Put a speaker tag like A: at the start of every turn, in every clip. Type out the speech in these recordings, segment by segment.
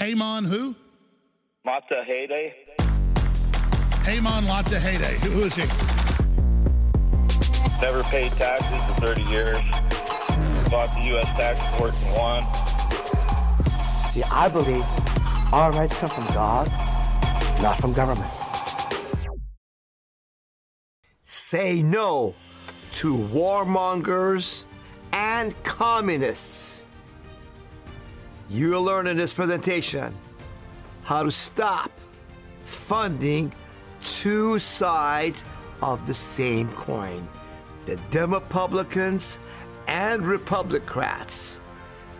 A: Paymon who?
B: Matahede.
A: Paymon Latahede. Who is he?
B: Never paid taxes in 30 years. Fought the U.S. tax court and won.
C: See, I believe our rights come from God, not from government.
D: Say no to warmongers and communists. You will learn in this presentation how to stop funding two sides of the same coin, the Demopublicans and Republicrats.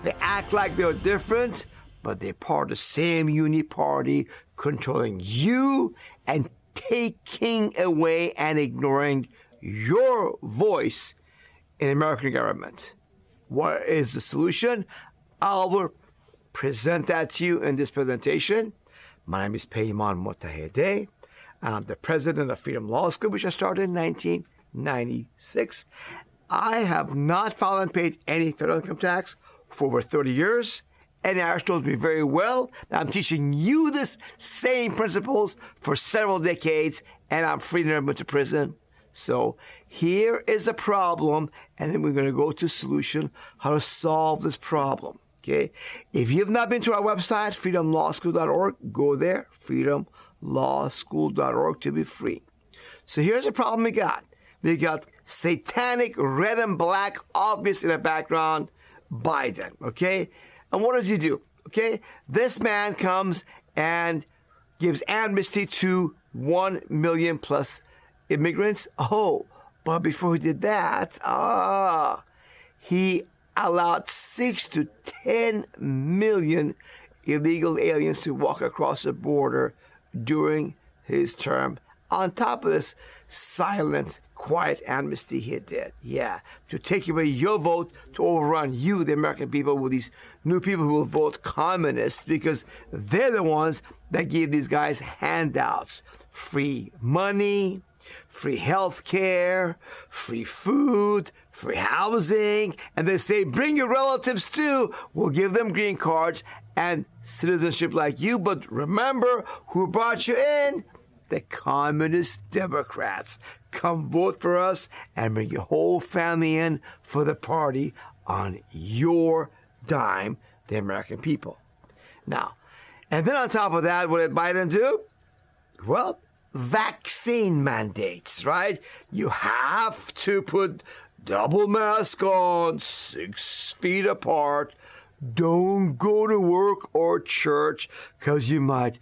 D: They act like they're different, but they're part of the same uni-party controlling you and taking away and ignoring your voice in American government. What is the solution? I will present that to you in this presentation. My name is Paymon Motahede. I'm the president of Freedom Law School, which I started in 1996. I have not filed and paid any federal income tax for over 30 years. And Irish knows me very well. I'm teaching you this same principles for several decades, and I'm free to never went to prison. So here is a problem, and then we're going to go to solution, how to solve this problem. Okay? If you have not been to our website, freedomlawschool.org, go there, freedomlawschool.org to be free. So here's a problem we got. We got satanic red and black, obvious in the background, Biden, okay? And what does he do? Okay, this man comes and gives amnesty to 1 million plus immigrants. Oh, but before he did that, he allowed 6 to 10 million illegal aliens to walk across the border during his term. On top of this silent, quiet amnesty he did. Yeah, to take away your vote, to overrun you, the American people, with these new people who will vote communists because they're the ones that gave these guys handouts. Free money, free health care, free food, free housing. And they say, bring your relatives too. We'll give them green cards and citizenship like you. But remember who brought you in? The communist Democrats. Come vote for us and bring your whole family in for the party on your dime, the American people. Now, and then on top of that, what did Biden do? Well, vaccine mandates, right? You have to put double mask on, 6 feet apart. Don't go to work or church because you might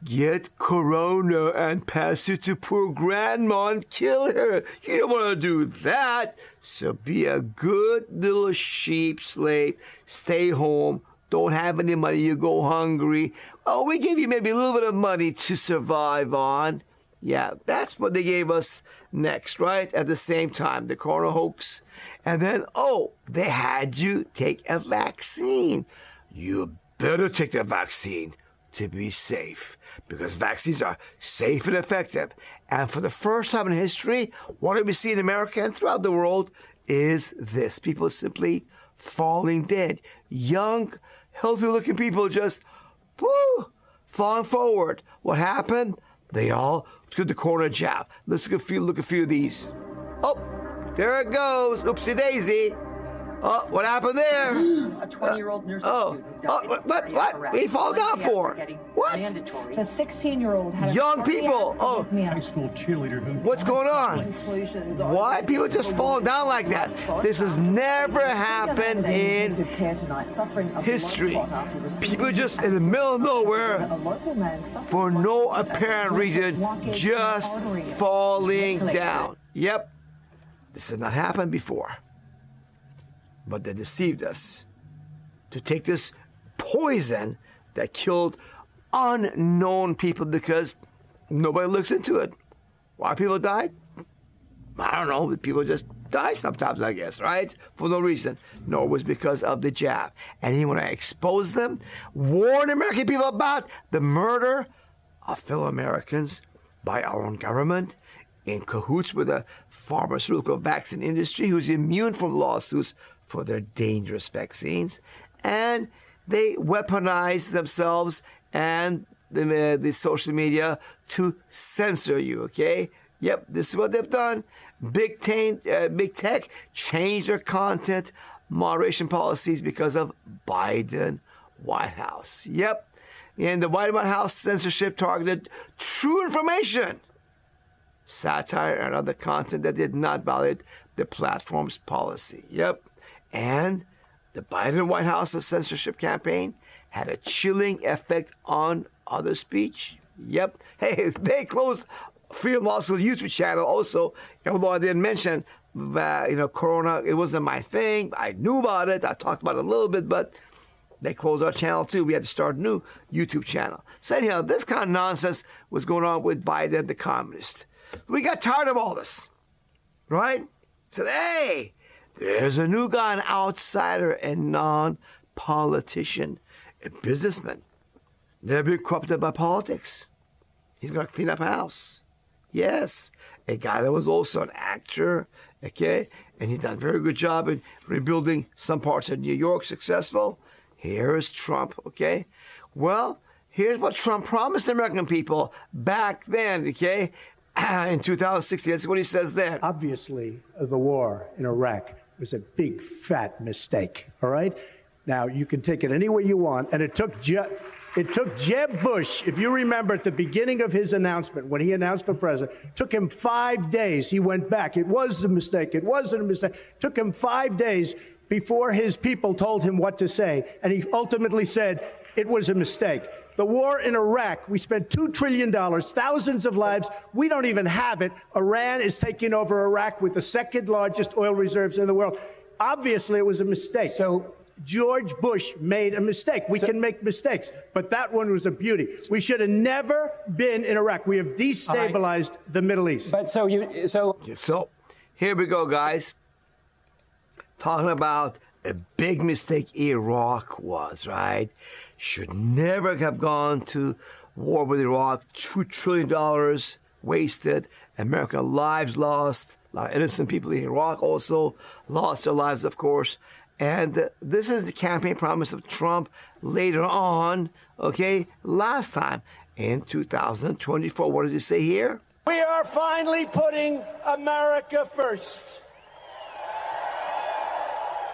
D: get corona and pass it to poor grandma and kill her. You don't want to do that. So be a good little sheep slave. Stay home. Don't have any money. You go hungry. Oh, we give you maybe a little bit of money to survive on. Yeah, that's what they gave us next, right? At the same time, the corona hoax. And then, they had you take a vaccine. You better take the vaccine to be safe, because vaccines are safe and effective. And for the first time in history, what we see in America and throughout the world is this. People simply falling dead. Young, healthy-looking people just, falling forward. What happened? They all took the corona jab. Let's look at a few of these. Oh, there it goes. Oopsie daisy. Oh, what happened there?
E: A 20-year-old nursing student who died.
D: What? What did he fall down for? What?
E: The 16-year-old had
D: young people.
F: High school cheerleader who.
D: What's going on? Why people just fall down like that? This has never happened in history. People just in the middle of nowhere, for no apparent reason, just falling down. Yep, this has not happened before. But they deceived us to take this poison that killed unknown people because nobody looks into it. Why people died? I don't know. People just die sometimes, I guess, right? For no reason. No, it was because of the jab. And he want to expose them, warn American people about the murder of fellow Americans by our own government, in cahoots with the pharmaceutical vaccine industry, who's immune from lawsuits for their dangerous vaccines. And they weaponize themselves and the social media to censor you, okay? Yep, this is what they've done. Big tech changed their content moderation policies because of Biden White House. Yep, and the White House censorship targeted true information, satire, and other content that did not violate the platform's policy. Yep, and the Biden White House censorship campaign had a chilling effect on other speech. Yep. Hey, they closed Freedom Law School YouTube channel also, although I didn't mention that, Corona, it wasn't my thing. I knew about it. I talked about it a little bit, but they closed our channel too. We had to start a new YouTube channel. So anyhow, this kind of nonsense was going on with Biden, the communist. We got tired of all this, right? Said, hey, there's a new guy, an outsider, a non-politician, a businessman. They're being corrupted by politics. He's going to clean up house. Yes, a guy that was also an actor, okay, and he done a very good job in rebuilding some parts of New York, successful. Here is Trump, okay? Well, here's what Trump promised the American people back then, okay, in 2016. That's what he says then.
G: Obviously, the war in Iraq was a big, fat mistake, all right? Now, you can take it any way you want, and it took Jeb Bush, if you remember at the beginning of his announcement, when he announced for president, took him 5 days. He went back. It was a mistake. It wasn't a mistake. Took him 5 days before his people told him what to say. And he ultimately said it was a mistake. The war in Iraq, we spent $2 trillion, thousands of lives. We don't even have it. Iran is taking over Iraq with the second largest oil reserves in the world. Obviously, it was a mistake. So George Bush made a mistake. We can make mistakes, but that one was a beauty. We should have never been in Iraq. We have destabilized the Middle East.
H: But so
D: here we go, guys. Talking about a big mistake Iraq was, right? Should never have gone to war with Iraq. $2 trillion wasted. American lives lost. A lot of innocent people in Iraq also lost their lives, of course. And this is the campaign promise of Trump later on, okay, last time in 2024. What does he say here?
G: We are finally putting America first.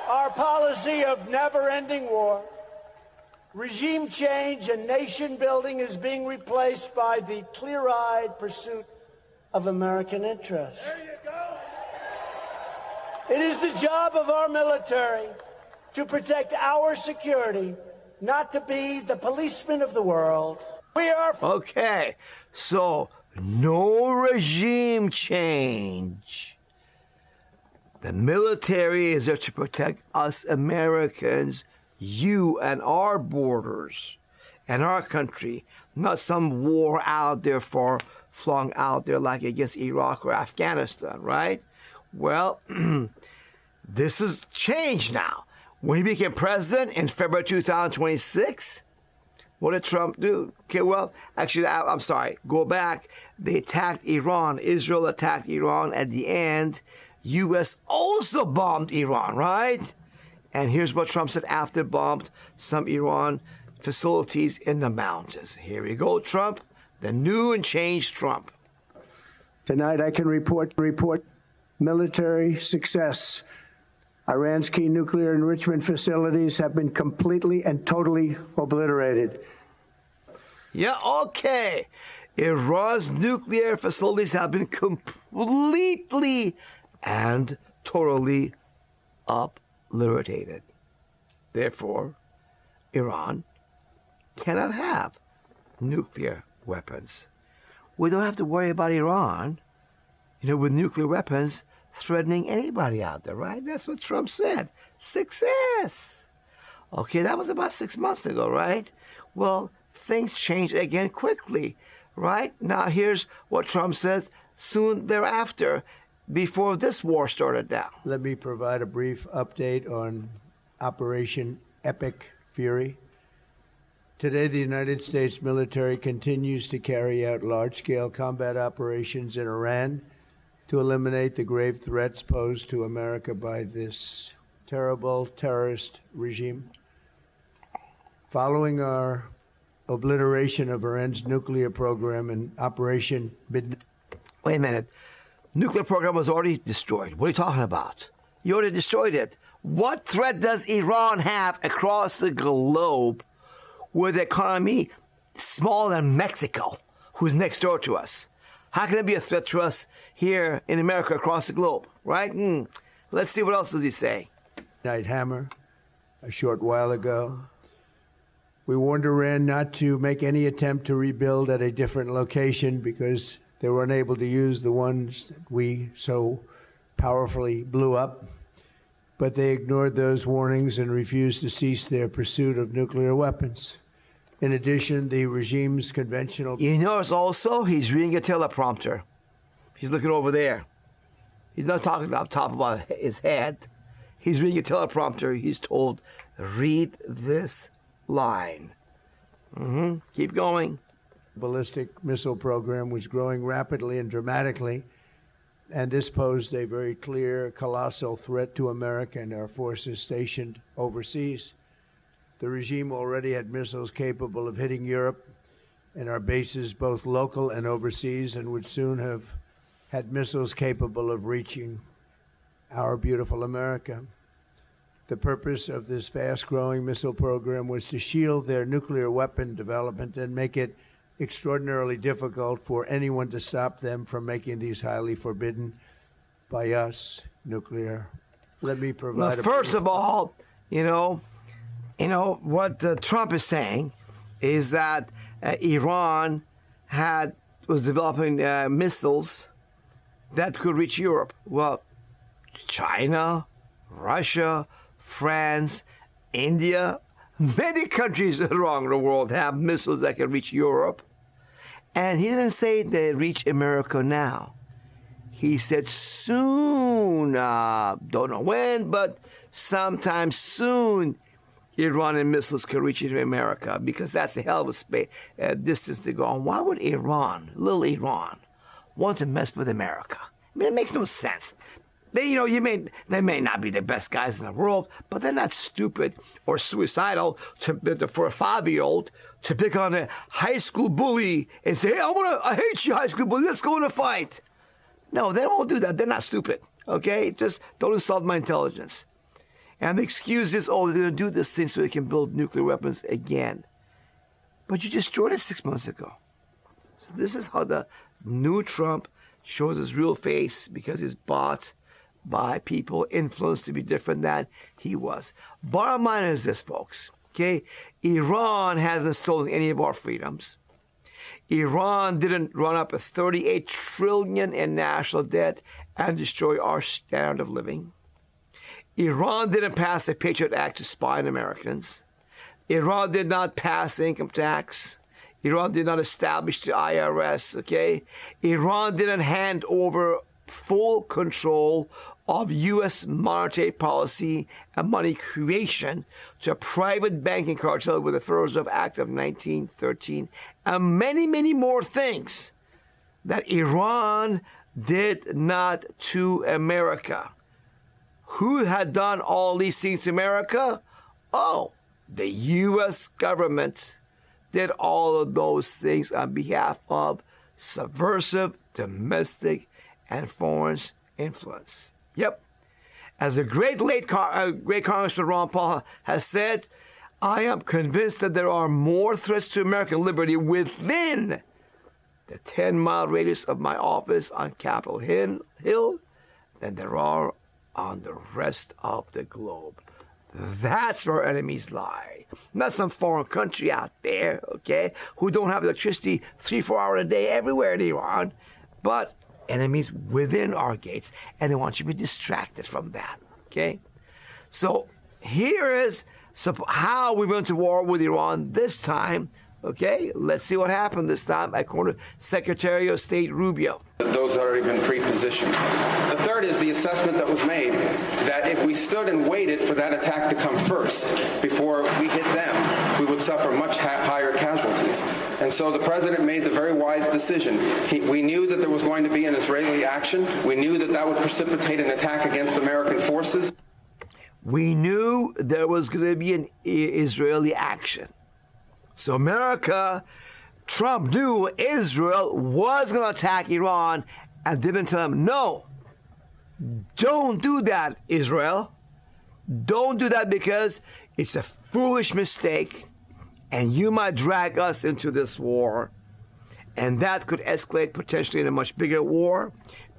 G: Our policy of never-ending war, regime change, and nation building is being replaced by the clear-eyed pursuit of American interests. There you go. It is the job of our military to protect our security, not to be the policemen of the world. We are...
D: Okay, so no regime change. The military is there to protect us Americans, you and our borders and our country, not some war out there flung out there like against Iraq or Afghanistan, right? Well, this has changed now. When he became president in February 2026, what did Trump do? Okay, well, actually, I'm sorry. Go back. They attacked Iran. Israel attacked Iran at the end. U.S. also bombed Iran, right? And here's what Trump said after bombed some Iran facilities in the mountains. Here we go, Trump, the new and changed Trump.
G: Tonight I can report military success. Iran's key nuclear enrichment facilities have been completely and totally obliterated.
D: Yeah, okay. Iran's nuclear facilities have been completely and totally obliterated. Therefore, Iran cannot have nuclear weapons. We don't have to worry about Iran, with nuclear weapons threatening anybody out there, right? That's what Trump said. Success. Okay, that was about 6 months ago, right? Well, things change again quickly, right? Now, here's what Trump said soon thereafter, before this war started down.
G: Let me provide a brief update on Operation Epic Fury. Today, the United States military continues to carry out large-scale combat operations in Iran to eliminate the grave threats posed to America by this terrible terrorist regime. Following our obliteration of Iran's nuclear program and Operation Midnight.
D: Wait a minute. Nuclear program was already destroyed. What are you talking about? You already destroyed it. What threat does Iran have across the globe with the economy smaller than Mexico, who's next door to us? How can it be a threat to us here in America across the globe, right? Let's see, what else does he say?
G: Night hammer a short while ago. We warned Iran not to make any attempt to rebuild at a different location because they were unable to use the ones that we so powerfully blew up. But they ignored those warnings and refused to cease their pursuit of nuclear weapons. In addition, the regime's conventional...
D: You notice also he's reading a teleprompter. He's looking over there. He's not talking up top about his head. He's reading a teleprompter. He's told, read this line. Keep going.
G: Ballistic missile program was growing rapidly and dramatically, and this posed a very clear, colossal threat to America and our forces stationed overseas. The regime already had missiles capable of hitting Europe and our bases, both local and overseas, and would soon have had missiles capable of reaching our beautiful America. The purpose of this fast-growing missile program was to shield their nuclear weapon development and make it extraordinarily difficult for anyone to stop them from making these highly forbidden by us nuclear. Let me provide
D: first of all, what Trump is saying is that Iran was developing missiles that could reach Europe. Well, China, Russia, France, India, many countries around the world have missiles that can reach Europe. And he didn't say they reach America now. He said soon, don't know when, but sometime soon, Iranian missiles can reach into America, because that's a hell of a distance to go. And why would little Iran, want to mess with America? I mean, it makes no sense. They may not be the best guys in the world, but they're not stupid or suicidal for a 5-year-old to pick on a high school bully and say, hey, I hate you, high school bully, let's go in a fight. No, they won't do that. They're not stupid, okay? Just don't insult my intelligence. And the excuse is, they're going to do this thing so they can build nuclear weapons again. But you destroyed it 6 months ago. So this is how the new Trump shows his real face, because he's bought by people influenced to be different than he was. Bottom line is this, folks. Okay, Iran hasn't stolen any of our freedoms. Iran didn't run up a $38 trillion in national debt and destroy our standard of living. Iran didn't pass the Patriot Act to spy on Americans. Iran did not pass the income tax. Iran did not establish the IRS, okay? Iran didn't hand over full control of U.S. monetary policy and money creation to a private banking cartel with the Federal Reserve Act of 1913, and many, many more things that Iran did not to America. Who had done all these things to America? Oh, the U.S. government did all of those things on behalf of subversive, domestic, and foreign influence. Yep. As the great Congressman Ron Paul has said, I am convinced that there are more threats to American liberty within the 10-mile radius of my office on Capitol Hill than there are on the rest of the globe. That's where our enemies lie. Not some foreign country out there, okay, who don't have electricity 3-4 hours a day everywhere in Iran, but enemies within our gates, and they want you to be distracted from that, okay? So here is how we went to war with Iran this time, okay? Let's see what happened this time, according to Secretary of State Rubio.
H: Those have already been pre-positioned. The third is the assessment that was made that if we stood and waited for that attack to come first before we hit them, we would suffer much higher casualties. And so the president made the very wise decision. We knew that there was going to be an Israeli action. We knew that that would precipitate an attack against American forces.
D: We knew there was going to be an Israeli action. So America, Trump knew Israel was going to attack Iran, and didn't tell them, no, don't do that, Israel. Don't do that because it's a foolish mistake, and you might drag us into this war. And that could escalate potentially in a much bigger war.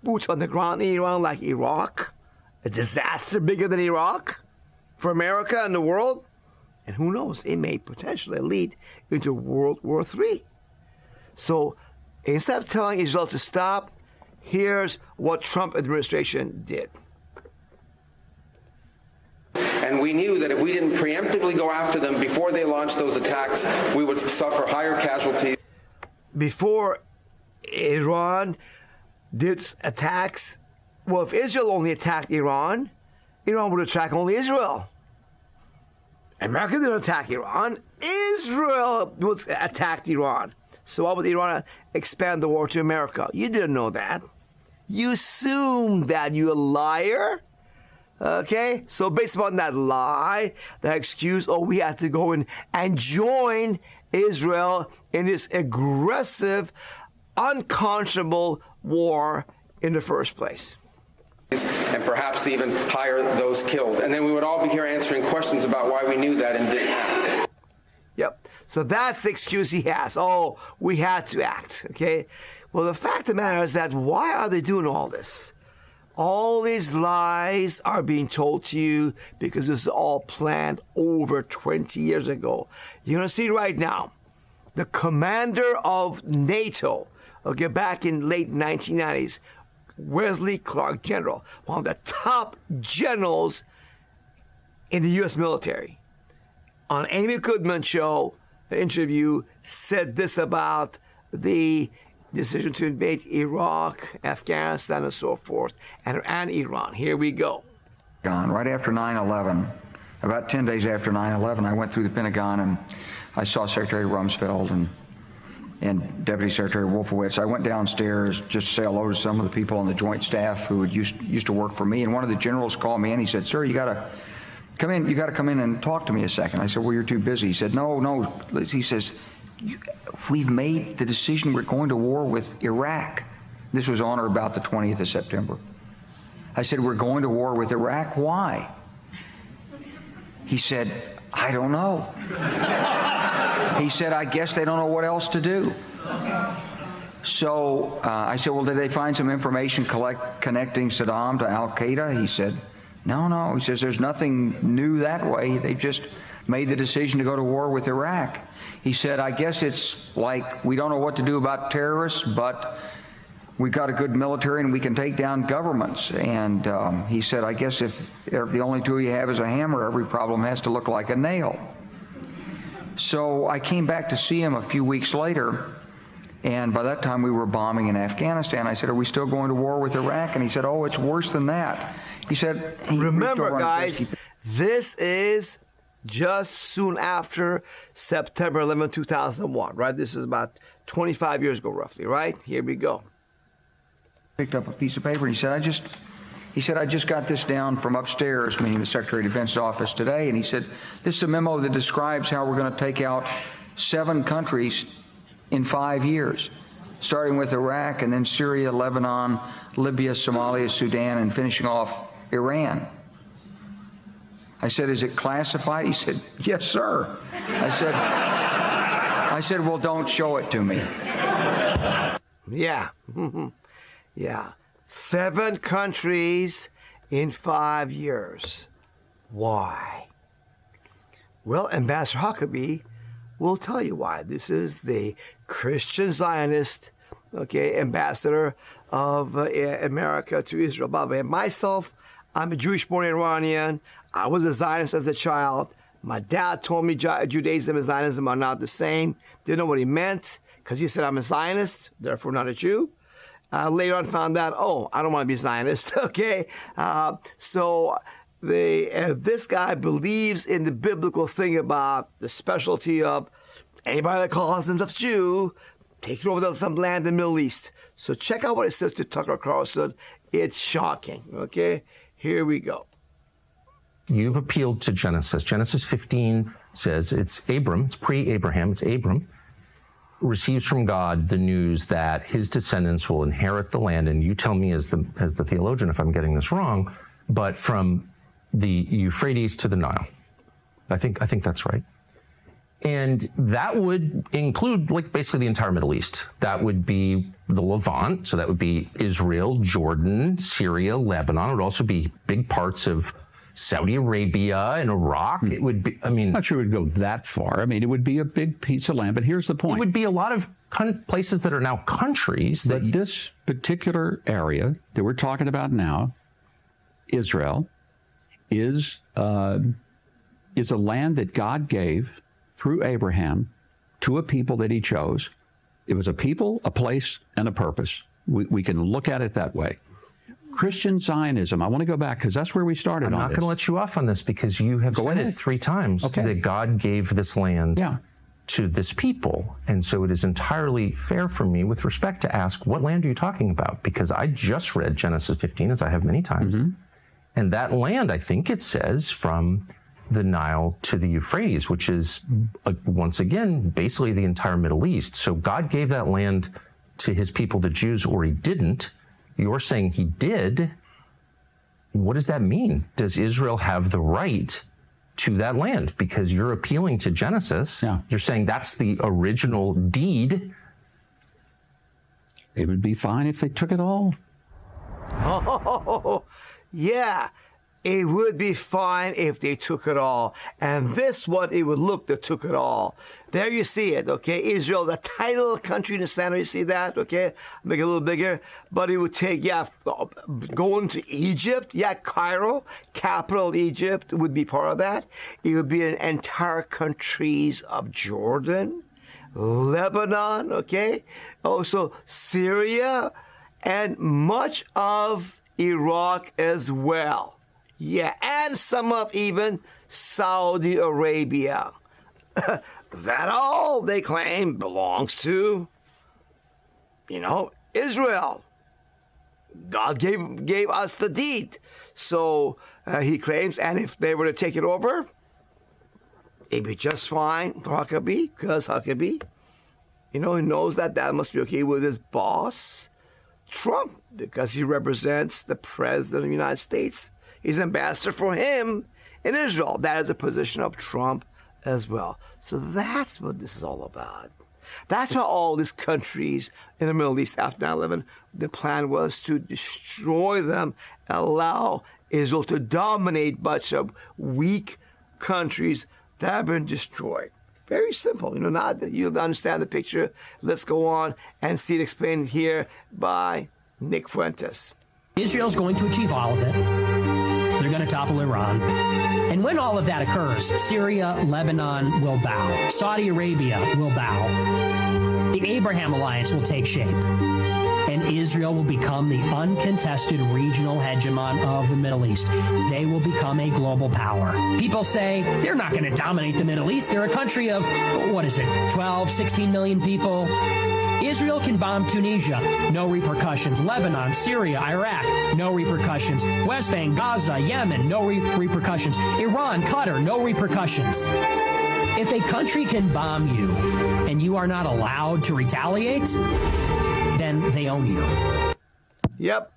D: Boots on the ground in Iran like Iraq. A disaster bigger than Iraq for America and the world. And who knows, it may potentially lead into World War III. So instead of telling Israel to stop, here's what Trump administration did.
H: And we knew that if we didn't preemptively go after them before they launched those attacks, we would suffer higher casualties.
D: Before Iran did attacks, well, if Israel only attacked Iran, Iran would attack only Israel. America didn't attack Iran. Israel attacked Iran. So why would Iran expand the war to America? You didn't know that. You assumed that, you a liar. Okay? So based upon that lie, that excuse, we have to go in and join Israel in this aggressive, unconscionable war in the first place.
H: And perhaps even hire those killed. And then we would all be here answering questions about why we knew that and didn't act.
D: Yep. So that's the excuse he has. Oh, we had to act. Okay? Well, the fact of the matter is that why are they doing all this? All these lies are being told to you because this is all planned over 20 years ago. You're going to see right now, the commander of NATO, okay, back in late 1990s, Wesley Clark, general, one of the top generals in the U.S. military, on Amy Goodman's show, interview, said this about the decision to invade Iraq, Afghanistan, and so forth, and Iran. Here we go.
I: Right after 9/11, about 10 days after 9/11, I went through the Pentagon and I saw Secretary Rumsfeld and Deputy Secretary Wolfowitz. I went downstairs just to say hello to some of the people on the Joint Staff who used to work for me, and one of the generals called me in. He said, "Sir, you got to come in. You got to come in and talk to me a second." I said, "Well, you're too busy." He said, "No." He says, "We've made the decision. We're going to war with Iraq." This was on or about the 20th of September. I said, "We're going to war with Iraq. Why?" He said, "I don't know." He said, "I guess they don't know what else to do." So I said, "Well, did they find some information connecting Saddam to Al-Qaeda?" He said, No. He says, "There's nothing new that way. They just made the decision to go to war with Iraq." He said, "I guess it's like we don't know what to do about terrorists, but we've got a good military and we can take down governments." And he said, "I guess if the only tool you have is a hammer, every problem has to look like a nail." So I came back to see him a few weeks later, and by that time we were bombing in Afghanistan. I said, "Are we still going to war with Iraq?" And he said, "Oh, it's worse than that." He said,
D: remember, guys, this is just soon after September 11, 2001, right? This is about 25 years ago, roughly, right? Here we go.
I: Picked up a piece of paper, and he said, "I just got this down from upstairs," meaning the Secretary of Defense's office today, and he said, "This is a memo that describes how we're going to take out 7 countries in 5 years, starting with Iraq and then Syria, Lebanon, Libya, Somalia, Sudan, and finishing off Iran." I said, "Is it classified?" He said, "Yes, sir." I said, "Well, don't show it to me."
D: Yeah. Yeah. 7 countries in 5 years. Why? Well, Ambassador Huckabee will tell you why. This is the Christian Zionist, ambassador of America to Israel. By the way, myself, I'm a Jewish-born Iranian. I was a Zionist as a child. My dad told me Judaism and Zionism are not the same. Didn't know what he meant because he said I'm a Zionist, therefore not a Jew. Later on found out, I don't want to be Zionist, So this guy believes in the biblical thing about the specialty of anybody that calls himself Jew, taking over some land in the Middle East. So check out what it says to Tucker Carlson. It's shocking, Here we go.
J: You've appealed to Genesis 15, says it's Abram, it's pre-Abraham, it's Abram, receives from God the news that his descendants will inherit the land, and you tell me as the theologian if I'm getting this wrong, but from the Euphrates to the Nile. I think that's right. And that would include basically the entire Middle East. That would be the Levant, so that would be Israel, Jordan, Syria, Lebanon. It would also be big parts of Saudi Arabia and Iraq. It would be,
K: I'm not sure it would go that far. I mean, it would be a big piece of land, but here's the point.
J: It would be a lot of places that are now countries.
K: But this particular area that we're talking about now, Israel, is a land that God gave through Abraham to a people that he chose. It was a people, a place, and a purpose. We can look at it that way. Christian Zionism, I want to go back because that's where we started.
J: I'm not going to let you off on this because you have said it 3 times that God gave this land to this people. And so it is entirely fair for me with respect to ask, what land are you talking about? Because I just read Genesis 15, as I have many times. And that land, I think it says, from the Nile to the Euphrates, which is, once again, basically the entire Middle East. So God gave that land to his people, the Jews, or he didn't. You're saying he did. What does that mean? Does Israel have the right to that land? Because you're appealing to Genesis. You're saying that's the original deed.
K: It would be fine if they took it all.
D: Oh, yeah. It would be fine if they took it all. And this what it would look that took it all. There you see it, okay? Israel's a tiny little country in the center. You see that, okay? Make it a little bigger. But it would take, going to Egypt, Cairo, capital Egypt would be part of that. It would be an entire countries of Jordan, Lebanon, okay? Also Syria, and much of Iraq as well. Yeah, and some of even Saudi Arabia. That all, they claim, belongs to, Israel. God gave us the deed. So he claims, and if they were to take it over, it'd be just fine for Huckabee, because Huckabee, he knows that must be okay with his boss, Trump, because he represents the President of the United States. He's ambassador for him in Israel. That is a position of Trump as well. So that's what this is all about. That's why all these countries in the Middle East after 9/11, the plan was to destroy them, allow Israel to dominate much of weak countries that have been destroyed. Very simple. Now that you understand the picture, let's go on and see it explained here by Nick Fuentes.
L: Israel's going to achieve all of it. They're going to topple Iran. And when all of that occurs, Syria, Lebanon will bow. Saudi Arabia will bow. The Abraham alliance will take shape. And Israel will become the uncontested regional hegemon of the Middle East. They will become a global power. People say they're not going to dominate the Middle East. They're a country of, 12, 16 million people. Israel can bomb Tunisia, no repercussions. Lebanon, Syria, Iraq, no repercussions. West Bank, Gaza, Yemen, no repercussions. Iran, Qatar, no repercussions. If a country can bomb you and you are not allowed to retaliate, then they own you.
D: Yep.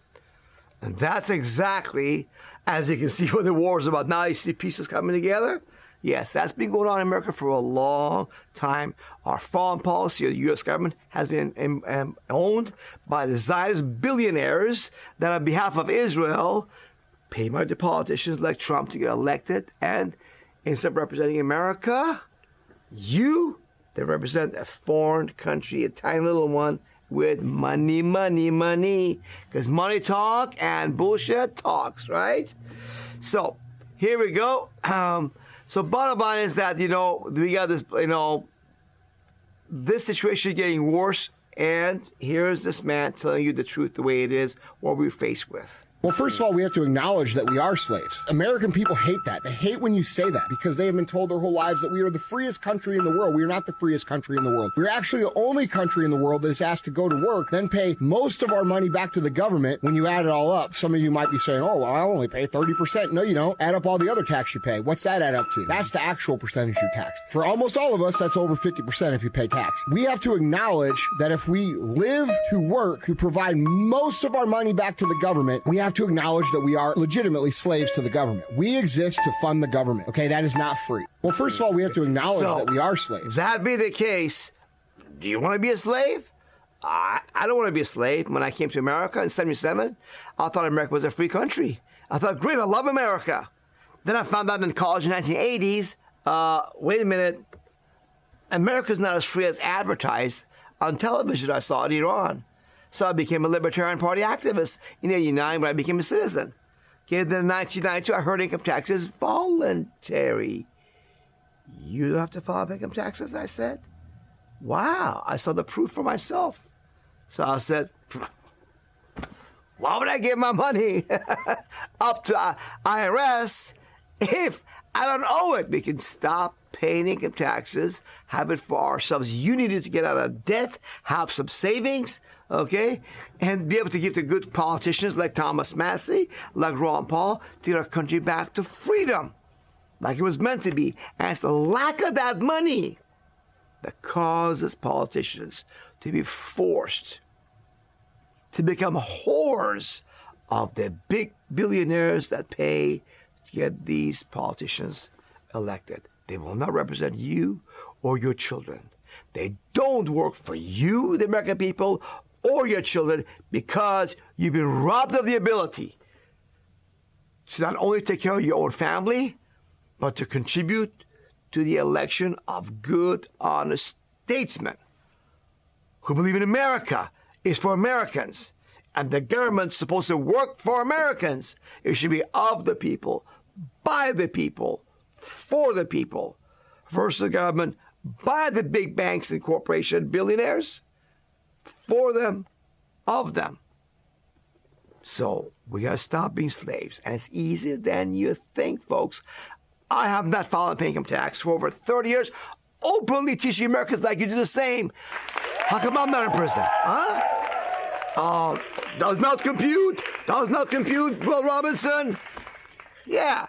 D: And that's exactly, as you can see what the war is about. Now you see pieces coming together. Yes, that's been going on in America for a long time. Our foreign policy of the U.S. government has been owned by the Zionist billionaires that on behalf of Israel pay money to politicians like Trump to get elected. And instead of representing America, they represent a foreign country, a tiny little one with money, money, money. Because money talk and bullshit talks, right? So here we go. So bottom line is that, we got this, this situation getting worse. And here's this man telling you the truth the way it is, what we're faced with.
M: Well, first of all, we have to acknowledge that we are slaves. American people hate that. They hate when you say that because they have been told their whole lives that we are the freest country in the world. We are not the freest country in the world. We're actually the only country in the world that is asked to go to work, then pay most of our money back to the government. When you add it all up, some of you might be saying, oh, well, I only pay 30%. No, you don't. Add up all the other tax you pay. What's that add up to? That's the actual percentage you tax. For almost all of us, that's over 50% if you pay tax. We have to acknowledge that if we live to work, to provide most of our money back to the government, we have to acknowledge that we are legitimately slaves to the government. We exist to fund the government. Okay, that is not free. Well, first of all, we have to acknowledge that we are slaves.
D: That be the case, do you want to be a slave? I don't want to be a slave. When I came to America in 1977, I thought America was a free country. I thought, great, I love America. Then I found out in college in the 1980s, wait a minute, America's not as free as advertised on television I saw in Iran. So I became a Libertarian Party activist in 1989 when I became a citizen. Okay, then in 1992, I heard income tax is voluntary. You don't have to file income taxes, I said. Wow, I saw the proof for myself. So I said, why would I give my money up to IRS if I don't owe it? We can stop paying income taxes, have it for ourselves. You needed to get out of debt, have some savings, okay, and be able to give to good politicians like Thomas Massey, like Ron Paul, to get our country back to freedom, like it was meant to be. And it's the lack of that money that causes politicians to be forced to become whores of the big billionaires that pay to get these politicians elected. They will not represent you or your children. They don't work for you, the American people, or your children, because you've been robbed of the ability to not only take care of your own family, but to contribute to the election of good, honest statesmen who believe in America is for Americans, and the government's supposed to work for Americans. It should be of the people, by the people, for the people, versus the government by the big banks and corporation billionaires, for them, of them. So we got to stop being slaves, and it's easier than you think, folks. I have not filed an income tax for over 30 years, openly teaching Americans like you do the same. How come I'm not in prison? Huh? Does not compute. Does not compute, Will Robinson. Yeah.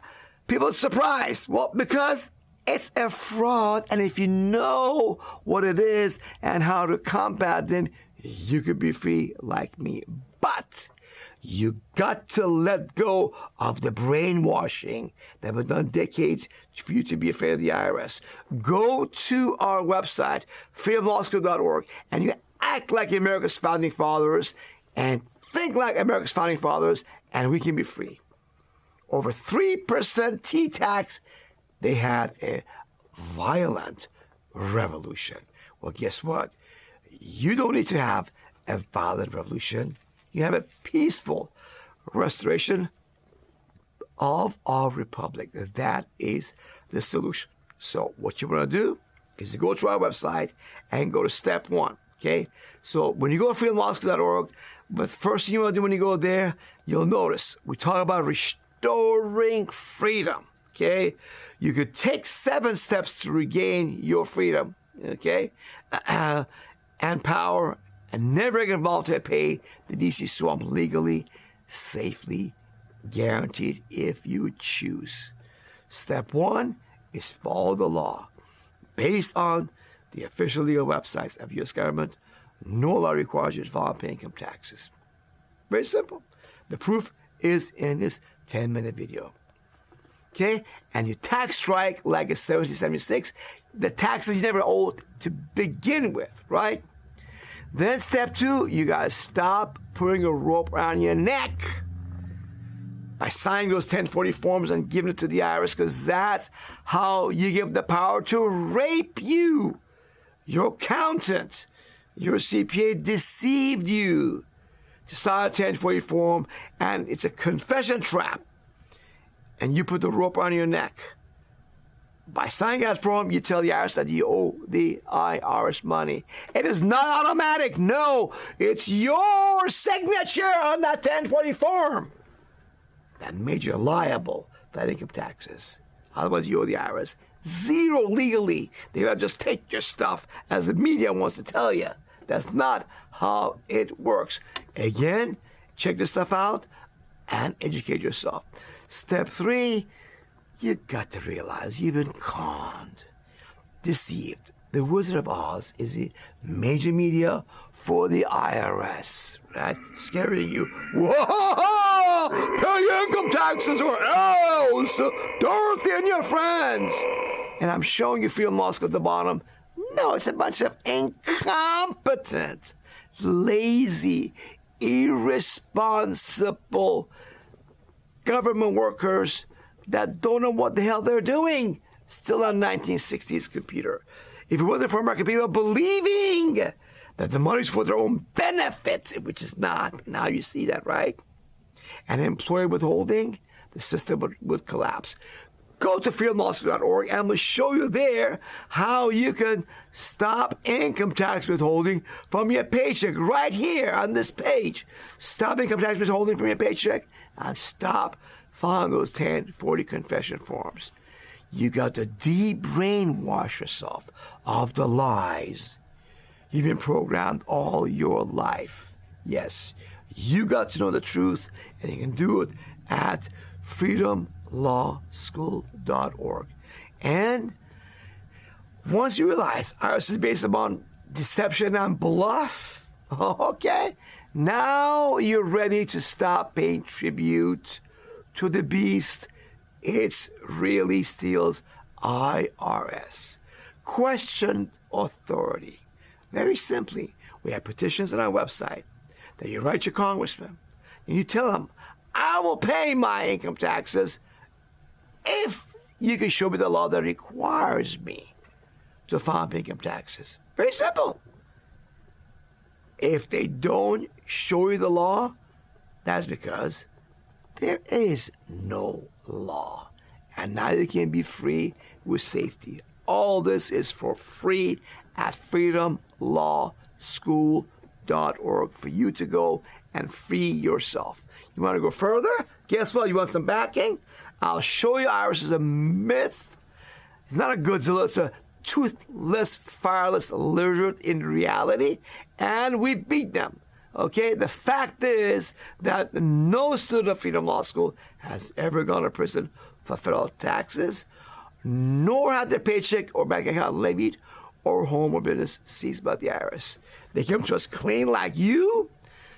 D: People are surprised. Well, because it's a fraud, and if you know what it is and how to combat them, you could be free like me. But you got to let go of the brainwashing that was done decades for you to be afraid of the IRS. Go to our website, freedomlawschool.org, and you act like America's founding fathers and think like America's founding fathers, and we can be free. Over 3% T-tax, they had a violent revolution. Well, guess what? You don't need to have a violent revolution. You have a peaceful restoration of our republic. That is the solution. So what you want to do is to go to our website and go to step one, okay? So when you go to freedomlawschool.org, the first thing you want to do when you go there, you'll notice we talk about restoring freedom, okay? You could take 7 steps to regain your freedom, okay? And power, and never get involved to pay the DC swamp legally, safely, guaranteed if you choose. Step 1 is follow the law. Based on the official legal websites of U.S. government, no law requires you to file and pay income taxes. Very simple. The proof is in this 10-minute video. Okay? And you tax strike like it's 1776, the taxes you never owed to begin with, right? Then step 2, you gotta stop putting a rope around your neck by signing those 1040 forms and giving it to the IRS, because that's how you give the power to rape you. Your accountant, your CPA deceived you to sign a 1040 form, and it's a confession trap. And you put the rope around your neck. By signing that form, you tell the IRS that you owe the IRS money. It is not automatic. No, it's your signature on that 1040 form. that made you liable for that income taxes. Otherwise, you owe the IRS zero legally. They're going to just take your stuff as the media wants to tell you. That's not how it works. Again, check this stuff out and educate yourself. Step 3, you got to realize you've been conned, deceived. The Wizard of Oz is the major media for the IRS, right? Scaring you. Whoa! Pay your income taxes or else Dorothy and your friends. And I'm showing you Freedom Law School at the bottom. No, it's a bunch of incompetent, lazy, irresponsible government workers that don't know what the hell they're doing. Still on 1960s computer. If it wasn't for American people believing that the money's for their own benefit, which is not, now you see that, right? And employee withholding, the system would collapse. Go to freedomlawsuit.org and we'll show you there how you can stop income tax withholding from your paycheck right here on this page. Stop income tax withholding from your paycheck and stop filing those 1040 confession forms. You got to de-brainwash yourself of the lies you've been programmed all your life. Yes, you got to know the truth, and you can do it at freedomlawschool.org. And once you realize IRS is based upon deception and bluff, okay, now you're ready to stop paying tribute to the beast. It really steals IRS. Question authority. Very simply, we have petitions on our website that you write your congressman and you tell him, I will pay my income taxes if you can show me the law that requires me to file income taxes. Very simple. If they don't show you the law, that's because there is no law, and neither can be free with safety. All this is for free at freedomlawschool.org for you to go and free yourself. You want to go further? Guess what? You want some backing? I'll show you IRS is a myth. It's not a Godzilla. It's a toothless, fireless lizard in reality, and we beat them. Okay, the fact is that no student of Freedom Law School has ever gone to prison for federal taxes, nor had their paycheck or bank account levied or home or business seized by the IRS. They come to us clean like you.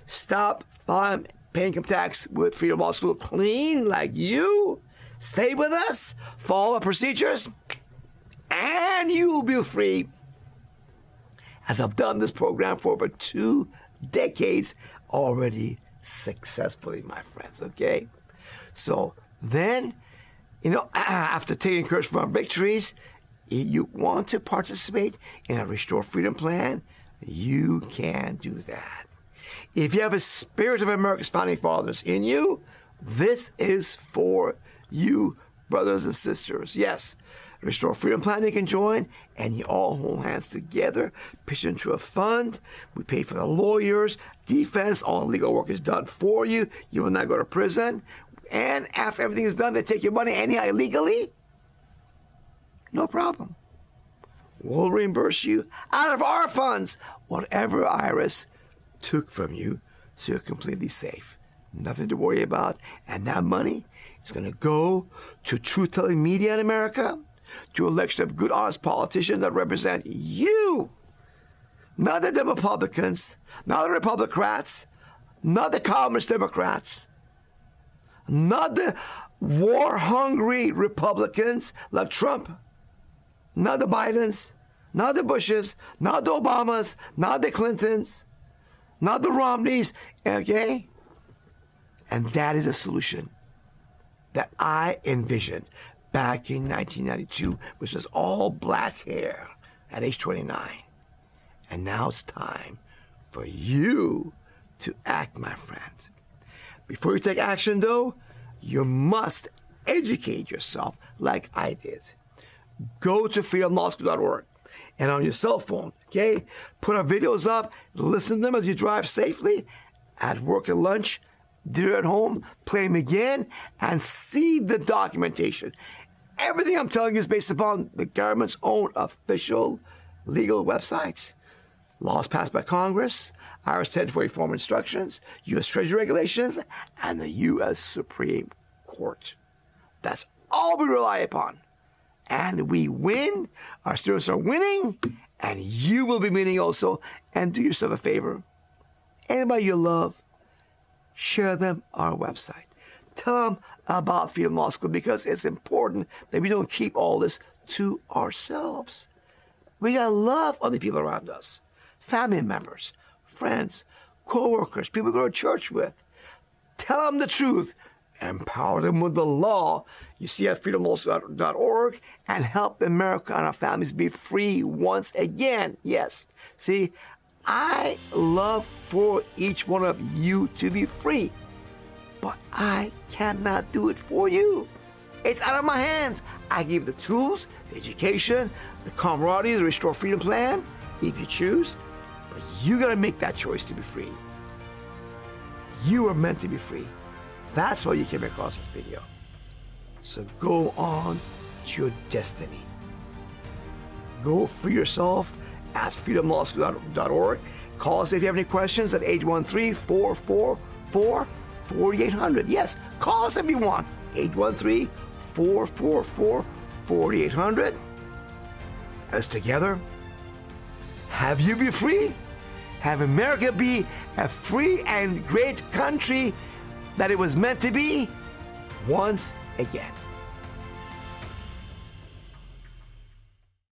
D: Stop paying income tax with Freedom Law School clean like you. Stay with us, follow the procedures, and you will be free. As I've done this program for over 2 decades already successfully, my friends, okay? So then, after taking courage from our victories, if you want to participate in a Restore Freedom plan, you can do that. If you have a spirit of America's founding fathers in you, this is for you, brothers and sisters. Yes, Restore Freedom Plan you can join, and you all hold hands together, pitch into a fund. We pay for the lawyers, defense, all legal work is done for you. You will not go to prison. And after everything is done, they take your money anyhow illegally. No problem. We'll reimburse you out of our funds whatever IRS took from you, so you're completely safe. Nothing to worry about. And that money is going to go to truth-telling media in America, to election of good, honest politicians that represent you. Not the Republicans, not the Republicrats, not the Communist Democrats, not the war-hungry Republicans like Trump, not the Bidens, not the Bushes, not the Obamas, not the Clintons, not the Romneys, okay? And that is a solution that I envisioned back in 1992, which was all black hair at age 29. And now it's time for you to act, my friend. Before you take action, though, you must educate yourself like I did. Go to freedomlawschool.org and on your cell phone, okay, put our videos up, listen to them as you drive safely, at work and lunch. do it at home, play them again, and see the documentation. Everything I'm telling you is based upon the government's own official legal websites. Laws passed by Congress, Irish 1040 form instructions, U.S. Treasury regulations, and the U.S. Supreme Court. That's all we rely upon. And we win, our students are winning, and you will be winning also. And do yourself a favor. Anybody you love, share them our website. Tell them about Freedom Law School, because it's important that we don't keep all this to ourselves. We gotta love other people around us. Family members, friends, co-workers, people we go to church with. Tell them the truth. Empower them with the law. You see at freedomlawschool.org, and help America and our families be free once again. Yes. See, I love for each one of you to be free, but I cannot do it for you. It's out of my hands. I give the tools, the education, the camaraderie, the Restore Freedom Plan, if you choose, but you gotta make that choice to be free. You are meant to be free. That's why you came across this video. So go on to your destiny. Go free yourself at freedomlawschool.org. Call us if you have any questions at 813-444-4800. Yes, call us if you want. 813-444-4800. As together, have you be free. Have America be a free and great country that it was meant to be once again.